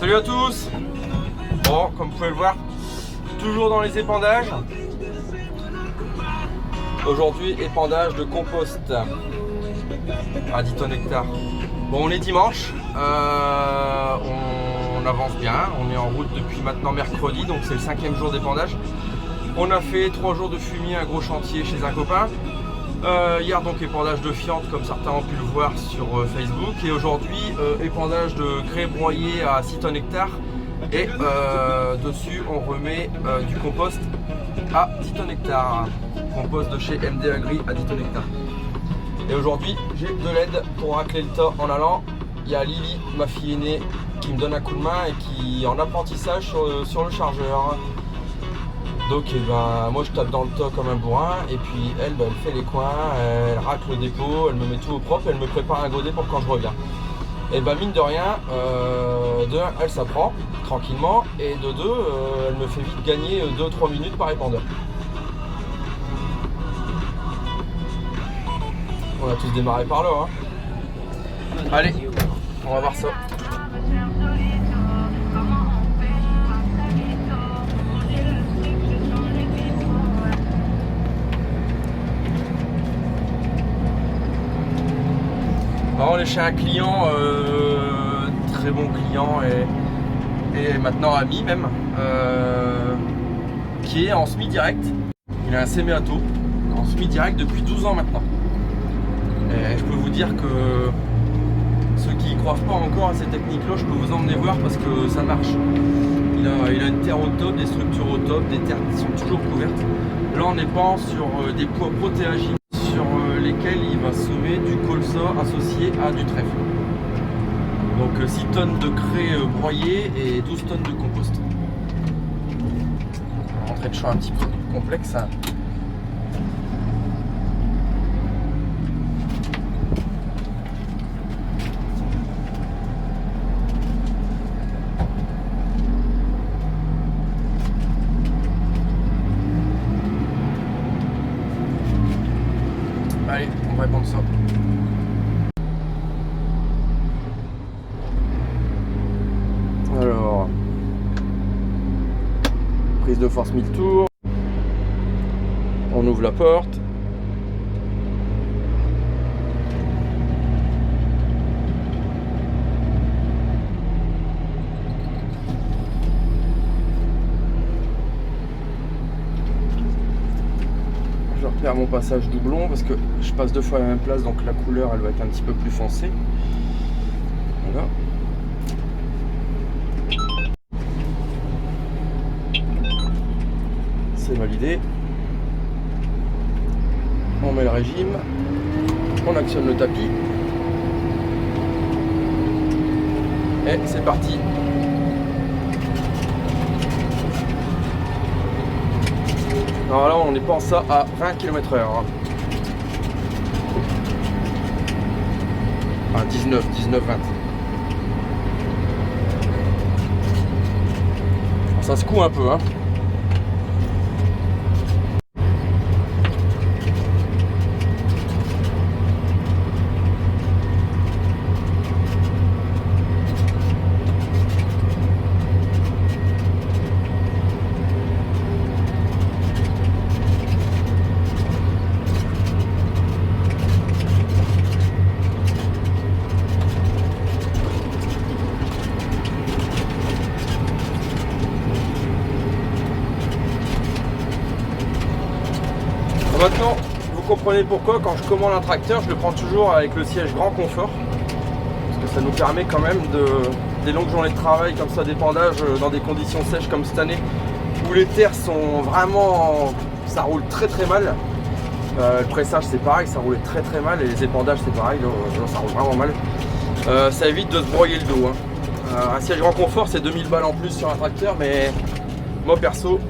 Salut à tous. Bon, comme vous pouvez le voir, toujours dans les épandages. Aujourd'hui, épandage de compost à 10 tonnes hectares. Bon, on est dimanche, on avance bien, on est en route depuis maintenant mercredi, donc c'est le 5e jour d'épandage. On a fait 3 jours de fumier, un gros chantier chez un copain. Hier donc épandage de fientes comme certains ont pu le voir sur Facebook, et aujourd'hui épandage de grès broyé à 6 tonnes hectares, et dessus on remet du compost à 10 tonnes hectares, compost de chez MD Agri à 10 tonnes hectares. Et aujourd'hui j'ai de l'aide pour racler le tas en allant. Il y a Lily, ma fille aînée, qui me donne un coup de main et qui est en apprentissage sur le chargeur. Donc moi je tape dans le tas comme un bourrin, et puis elle fait les coins, elle racle le dépôt, elle me met tout au propre, elle me prépare un godet pour quand je reviens. Et mine de rien, de 1 elle s'apprend tranquillement, et de 2 elle me fait vite gagner 2-3 minutes par épandeur. On a tous démarré par là, hein. Allez, on va voir ça. On est chez un client, très bon client et maintenant ami même, qui est en semi-direct. Il a un semi-auto en semi-direct depuis 12 ans maintenant. Et je peux vous dire que ceux qui n'y croient pas encore à ces techniques-là, je peux vous emmener voir parce que ça marche. Il a une terre au top, des structures au top, des terres qui sont toujours couvertes. Là on est pas sur des pois protéagineux sur lesquels il va semer du colza associé à du trèfle. Donc 6 tonnes de craie broyée et 12 tonnes de compost. Entrée de champ un petit peu complexe, hein. Allez, on va répondre ça. Alors, prise de force 1000 tours. On ouvre la porte. Je repère mon passage doublon parce que je passe 2 fois à la même place, donc la couleur elle va être un petit peu plus foncée. Voilà. C'est validé. On met le régime. On actionne le tapis. Et c'est parti. Alors là on est pas en ça à 20 km/h. Enfin 19, 20. Ça secoue un peu, hein. Maintenant, vous comprenez pourquoi quand je commande un tracteur, je le prends toujours avec le siège grand confort. Parce que ça nous permet quand même des longues journées de travail comme ça, d'épandage dans des conditions sèches comme cette année, où les terres sont vraiment... ça roule très mal. Le pressage c'est pareil, ça roulait très mal, et les épandages c'est pareil, là, ça roule vraiment mal. Ça évite de se broyer le dos, hein. Un siège grand confort c'est 2000 balles en plus sur un tracteur, mais moi perso,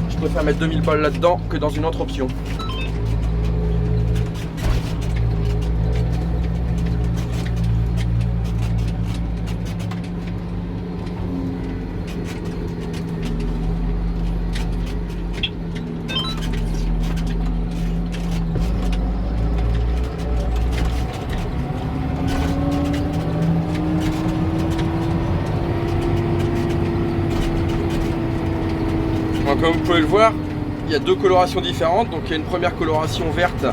je préfère mettre 2000 balles là-dedans que dans une autre option. Alors comme vous pouvez le voir, il y a deux colorations différentes. Donc il y a une première coloration verte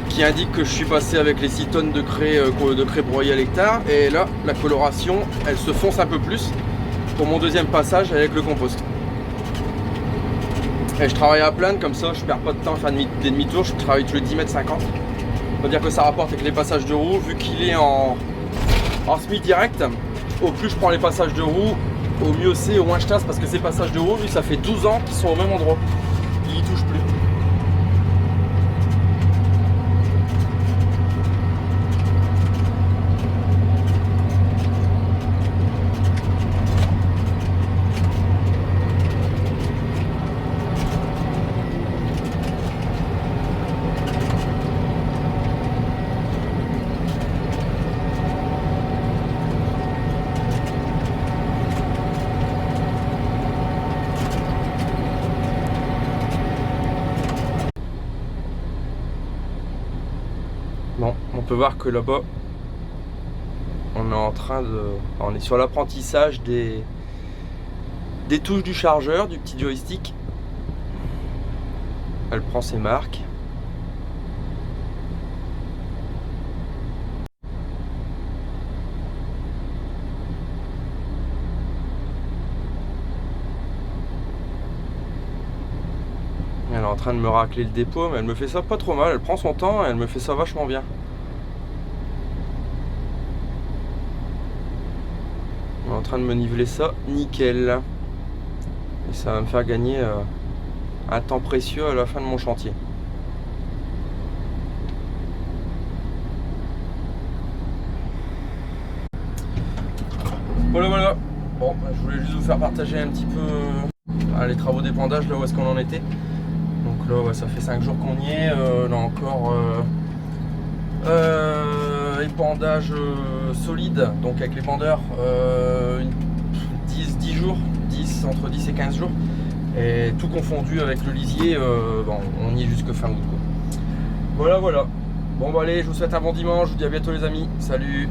qui indique que je suis passé avec les 6 tonnes de craie broyée à l'hectare. Et là, la coloration, elle se fonce un peu plus pour mon deuxième passage avec le compost. Et je travaille à plane, comme ça je perds pas de temps à faire des demi-tours, je travaille tous les 10 mètres 50. On va dire que ça rapporte avec les passages de roue, vu qu'il est en semi-direct, au plus je prends les passages de roue, au mieux c'est, au moins je tasse, parce que ces passages de roue, lui, ça fait 12 ans qu'ils sont au même endroit. Ils y touchent plus. Bon, on peut voir que là-bas, on est sur l'apprentissage des touches du chargeur, du petit joystick. Elle prend ses marques. Elle est en train de me racler le dépôt, mais elle me fait ça pas trop mal. Elle prend son temps et elle me fait ça vachement bien. On est en train de me niveler ça nickel. Et ça va me faire gagner un temps précieux à la fin de mon chantier. Voilà. Bon, je voulais juste vous faire partager un petit peu les travaux d'épandage, là où est-ce qu'on en était. Donc là, ouais, ça fait 5 jours qu'on y est. Là encore, épandage solide, donc avec l'épandeur, 10 jours, entre 10 et 15 jours. Et tout confondu avec le lisier, bon, on y est jusque fin août, quoi. Voilà. Bon, bah allez, je vous souhaite un bon dimanche. Je vous dis à bientôt les amis. Salut!